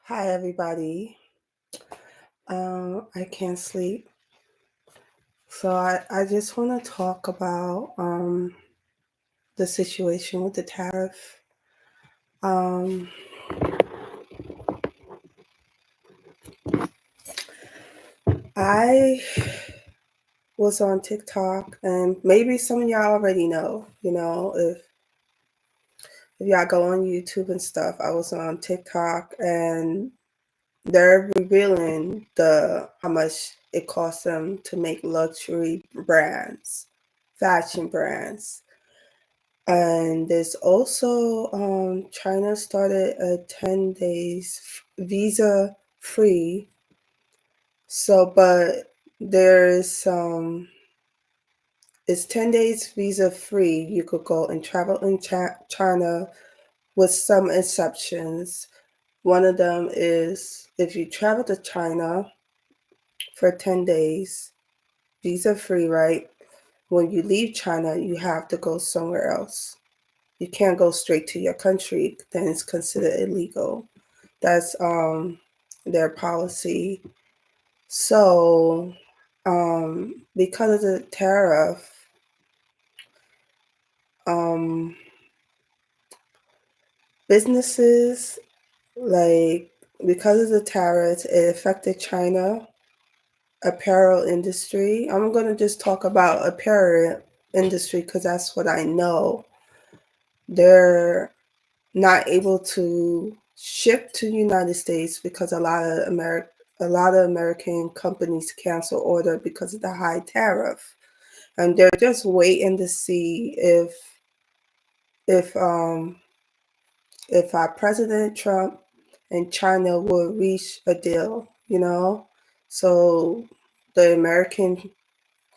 Hi, everybody. I can't sleep. So I just want to talk about the situation with the tariff. Um, I was on TikTok, and maybe some of y'all already know, if y'all go on YouTube and stuff, I was on TikTok, and they're revealing the how much it costs them to make luxury brands, fashion brands. And there's also China started a 10 days visa free. So, but there's it's 10 days visa free. You could go and travel in China with some exceptions. One of them is if you travel to China for 10 days, visa free, right? When you leave China, you have to go somewhere else. You can't go straight to your country, then it's considered illegal. That's their policy. So because of the tariff, um, businesses like because of the tariffs, it affected China apparel industry. I'm gonna just talk about apparel industry because that's what I know. They're not able to ship to United States because a lot of American companies cancel order because of the high tariff, and they're just waiting to see if if our President Trump and China will reach a deal, So the American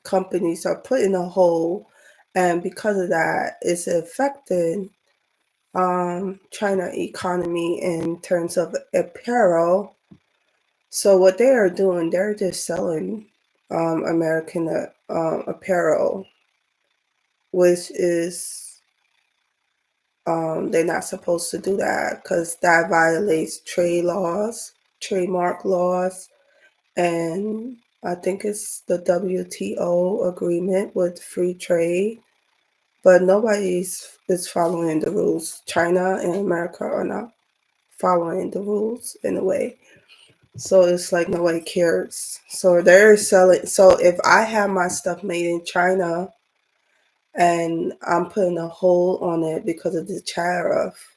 companies are put in a hole, and because of that, it's affecting China economy in terms of apparel. So what they are doing, they're just selling American apparel, which is they're not supposed to do that because that violates trade laws, trademark laws, and I think it's the WTO agreement with free trade. But nobody's is following the rules. China and America are not following the rules in a way. So it's like nobody cares. So they're selling. So if I have my stuff made in China and I'm putting a hold on it because of the tariff,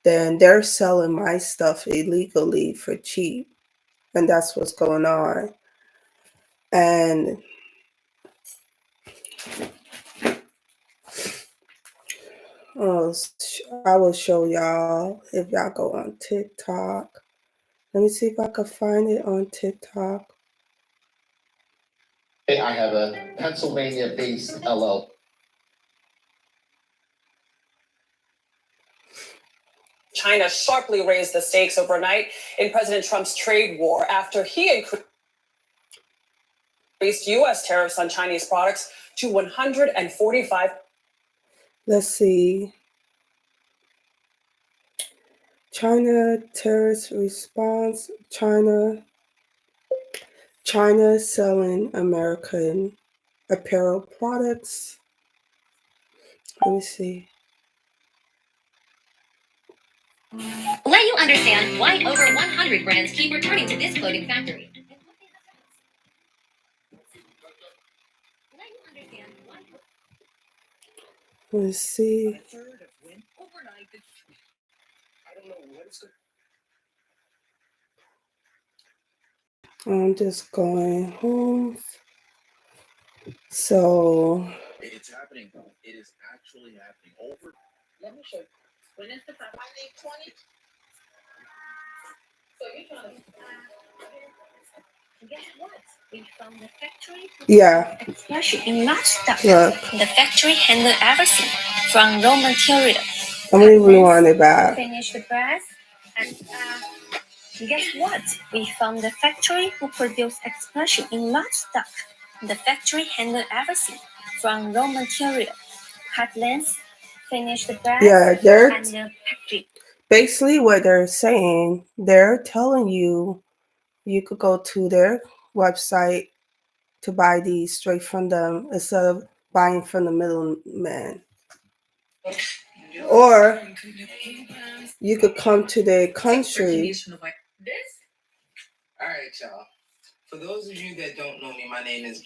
then they're selling my stuff illegally for cheap. And that's what's going on. And I will show y'all if y'all go on TikTok. Let me see if I can find it on TikTok. I have a Pennsylvania-based LLC. China sharply raised the stakes overnight in President Trump's trade war after he increased U.S. tariffs on Chinese products to 145. Let's see. China terrorist response. China selling American apparel products. Let me see. Let you understand why over 100 brands keep returning to this clothing factory. Let's see. I'm just going home. So It's happening. It is actually happening. Over. Let me show you. When is the time? I need 20. So you're trying to. Guess what? We found the factory. yeah. Especially in large stock. Look. The factory handled everything from raw material. Let me rewind it back. Finish the brass and guess what? We found the factory who produced expression in large stock. The factory handled everything from raw material, cut lengths, finish the brass, Yeah, they're and the packaging. basically what they're saying, they're telling you could go to their website to buy these straight from them instead of buying from the middleman. Or you could come to their country. All right, y'all. For those of you that don't know me, my name is.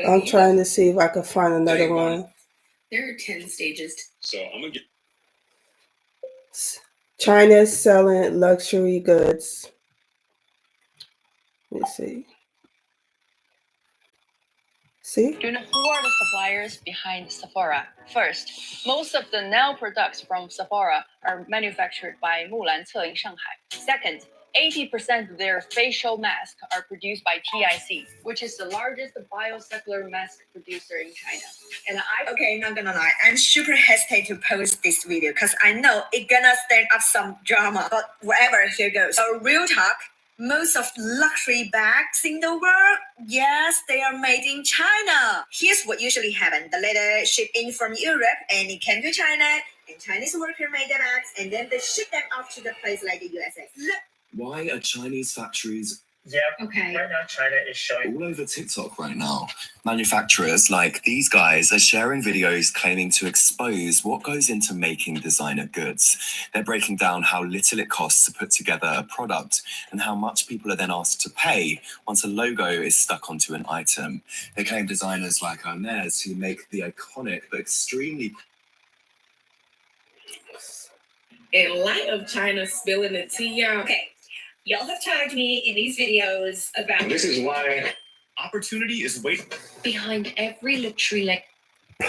I'm trying to see if I can find another one. There are 10 stages. So I'm gonna get. China's selling luxury goods. Let me see. See? Do you know who are the suppliers behind Sephora? First, most of the nail products from Sephora are manufactured by Mulance in Shanghai. Second, 80% of their facial masks are produced by TIC, which is the largest biosecular mask producer in China. And Okay, not gonna lie, I'm super hesitant to post this video because I know it's gonna stir up some drama. But whatever, here goes. So real talk, most of luxury bags in the world, yes, they are made in China. Here's what usually happens. The leather shipped in from Europe and it came to China, and Chinese worker made the bags, and then they ship them off to the place like the USA. Look. Why are Chinese factories Okay. Right now, China is showing all over TikTok right now? Manufacturers like these guys are sharing videos claiming to expose what goes into making designer goods. They're breaking down how little it costs to put together a product and how much people are then asked to pay once a logo is stuck onto an item. They claim designers like Hermes, who make the iconic but extremely in light of China spilling the tea, y'all. Okay. Y'all have tagged me in these videos about. This is why opportunity is waiting. Behind every luxury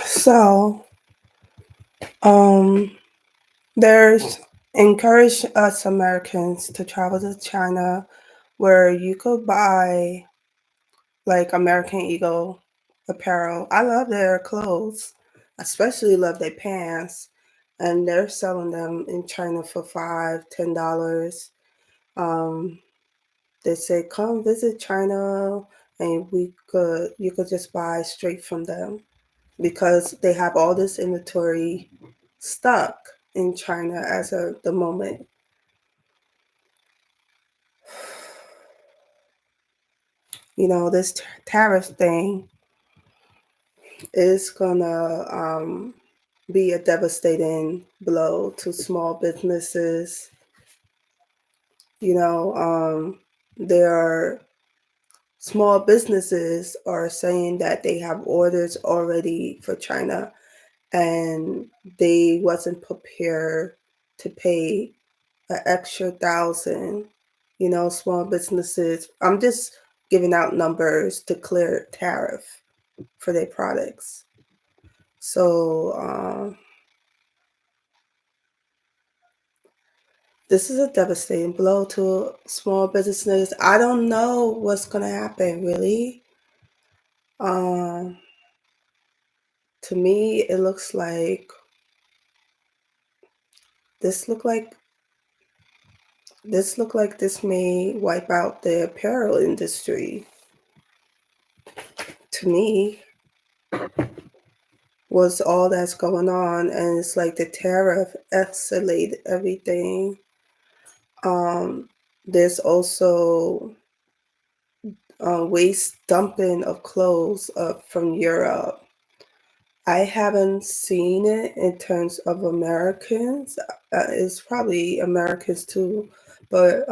So, there's encourage us Americans to travel to China where you could buy like American Eagle apparel. I love their clothes, especially love their pants, and they're selling them in China for $5, $10. Um, they say come visit China, and you could just buy straight from them because they have all this inventory stuck in China as of the moment. You know, this tariff thing is gonna be a devastating blow to small businesses. You know, there are small businesses are saying that they have orders already for China and they wasn't prepared to pay an extra $1,000. You know, small businesses. I'm just giving out numbers to clear tariff for their products. So this is a devastating blow to small businesses. I don't know what's gonna happen really. To me, it looks like this look like this may wipe out the apparel industry. To me, was all that's going on, and it's like the tariff escalated everything. There's also waste dumping of clothes from Europe. I haven't seen it in terms of Americans. It's probably Americans too, but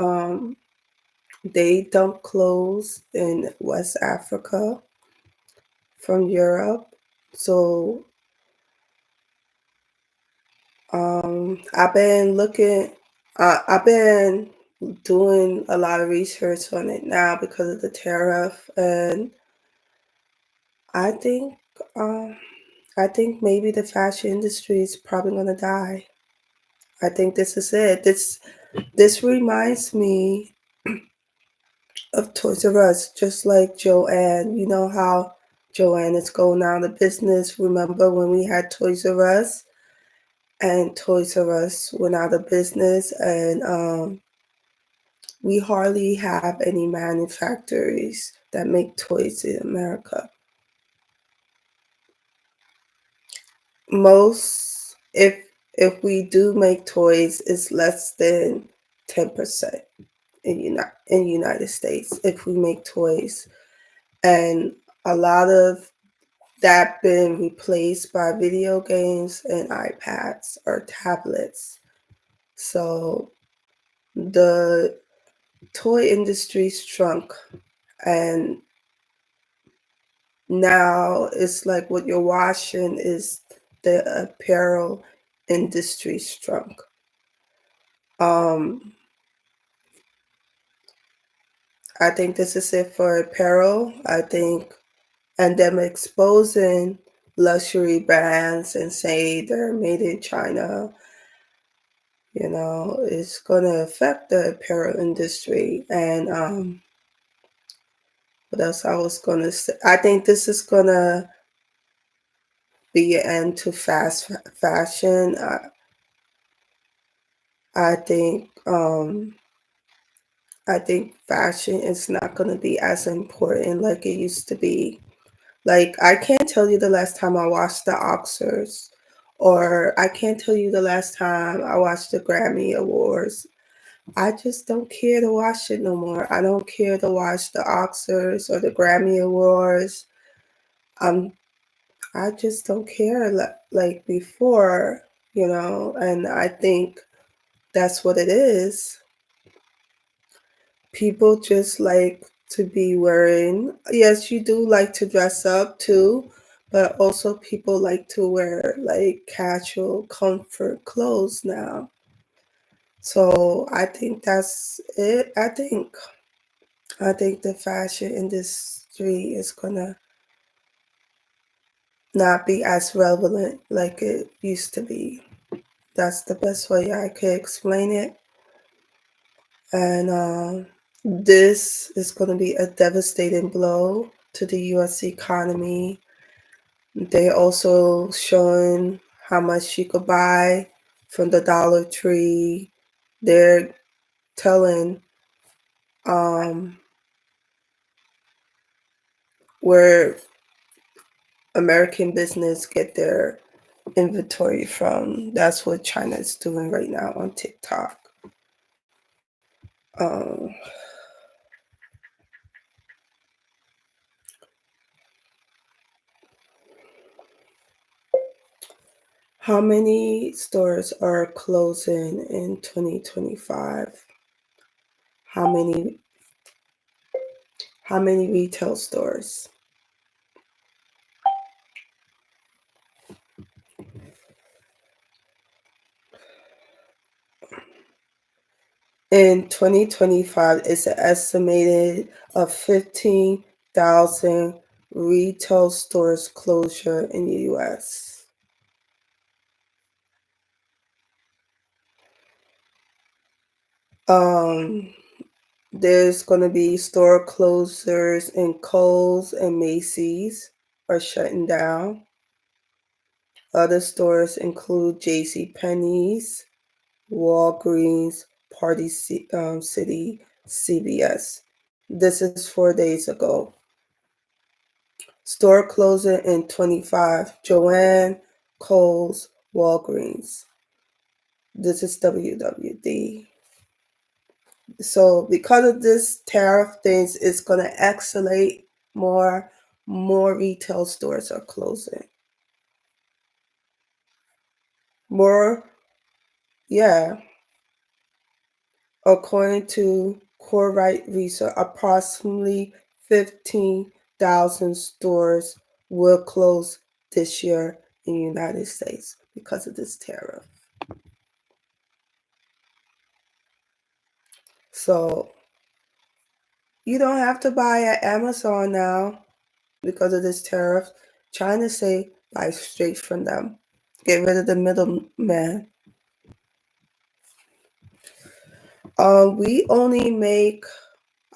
they dump clothes in West Africa from Europe. So I've been looking. I've been doing a lot of research on it now because of the tariff, and I think um, I think maybe the fashion industry is probably gonna die. I think this is it. This reminds me of Toys R Us, just like Joann. You know how Joann is going out of business. Remember when we had Toys R Us and Toys R Us went out of business, and we hardly have any manufacturers that make toys in America. Most, if we do make toys, it's less than 10% in United States if we make toys, and a lot of that been replaced by video games and iPads or tablets. So the toy industry shrunk, and now it's like what you're watching is the apparel industry shrunk. Um, I think this is it for apparel. I think, and them exposing luxury brands and say they're made in China, it's gonna affect the apparel industry. And what else I was gonna say? I think this is gonna be an end to fast fashion. I think I think fashion is not gonna be as important like it used to be. Like I can't tell you the last time I watched the Oscars, or I can't tell you the last time I watched the Grammy Awards. I just don't care to watch it no more. I don't care to watch the Oscars or the Grammy Awards. Um, I just don't care like before, and I think that's what it is. People just like to be wearing, yes, you do like to dress up too, but also people like to wear like casual comfort clothes now. So I think that's it. I think the fashion industry is gonna not be as relevant like it used to be. That's the best way I could explain it. And this is going to be a devastating blow to the U.S. economy. They also showing how much you could buy from the Dollar Tree. They're telling um, where American business get their inventory from. That's what China is doing right now on TikTok. Um, how many stores are closing in 2025? How many retail stores? In 2025, it's an estimated of 15,000 retail stores closure in the US. Um, there's going to be store closures in Kohl's and Macy's are shutting down. Other stores include J.C. Penney's, Walgreens, City, CVS. This is 4 days ago. Store closing in 25, Joann, Kohl's, Walgreens. This is WWD. So because of this tariff things, it's going to escalate more. More retail stores are closing. More, yeah. According to Core Right Research, approximately 15,000 stores will close this year in the United States because of this tariff. So you don't have to buy at Amazon now because of this tariff. China say buy straight from them. Get rid of the middleman. We only make.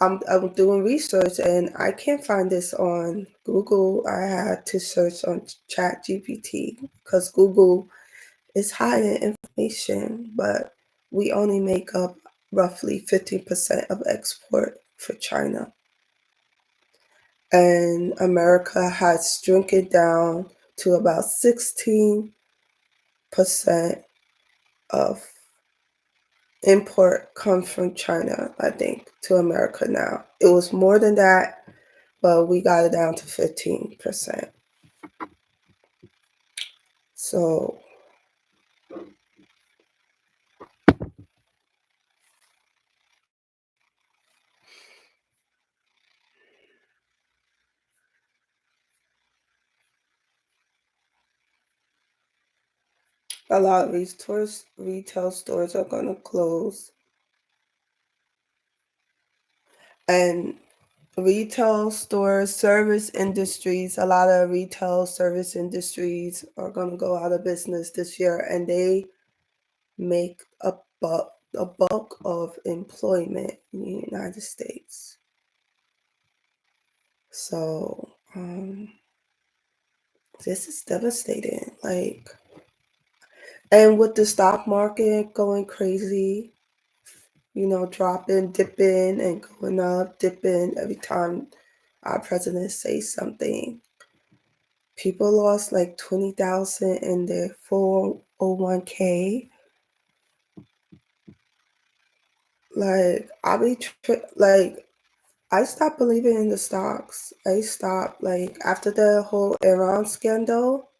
I'm doing research and I can't find this on Google. I had to search on Chat GPT because Google is hiding information, but we only make up roughly 15% of export for China. And America has shrunk it down to about 16%, of import comes from China, I think, to America now. It was more than that, but we got it down to 15%. So a lot of these retail stores are going to close. And retail stores, service industries, a lot of retail service industries are going to go out of business this year, and they make a bulk of employment in the United States. So this is devastating. Like, and with the stock market going crazy, dropping, dipping, and going up, dipping every time our president says something. People lost like 20,000 in their 401k. Like I stopped believing in the stocks. I stopped like after the whole Iran scandal.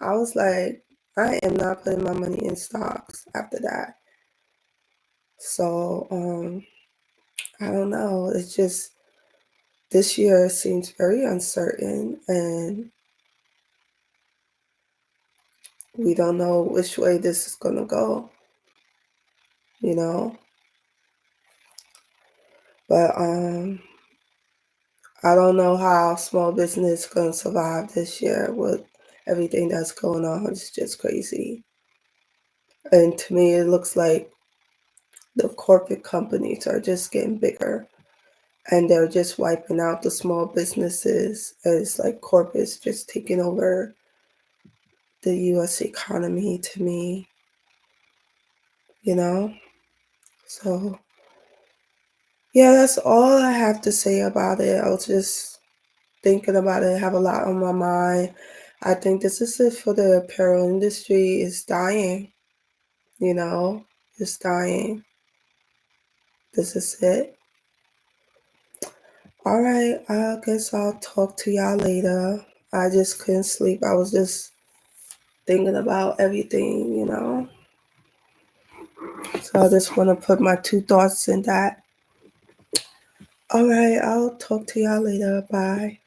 I was like, I am not putting my money in stocks after that. So I don't know. It's just this year seems very uncertain, and we don't know which way this is gonna go. You know, but I don't know how small business gonna survive this year with everything that's going on. It's just crazy. And to me, it looks like the corporate companies are just getting bigger and they're just wiping out the small businesses. It's like corporates just taking over the US economy to me, you know? So, yeah, that's all I have to say about it. I was just thinking about it, have a lot on my mind. I think this is it for the apparel industry. It's dying, you know? It's dying. This is it. All right, I guess I'll talk to y'all later. I just couldn't sleep. I was just thinking about everything, you know? So I just want to put my 2 thoughts in that. All right, I'll talk to y'all later. Bye.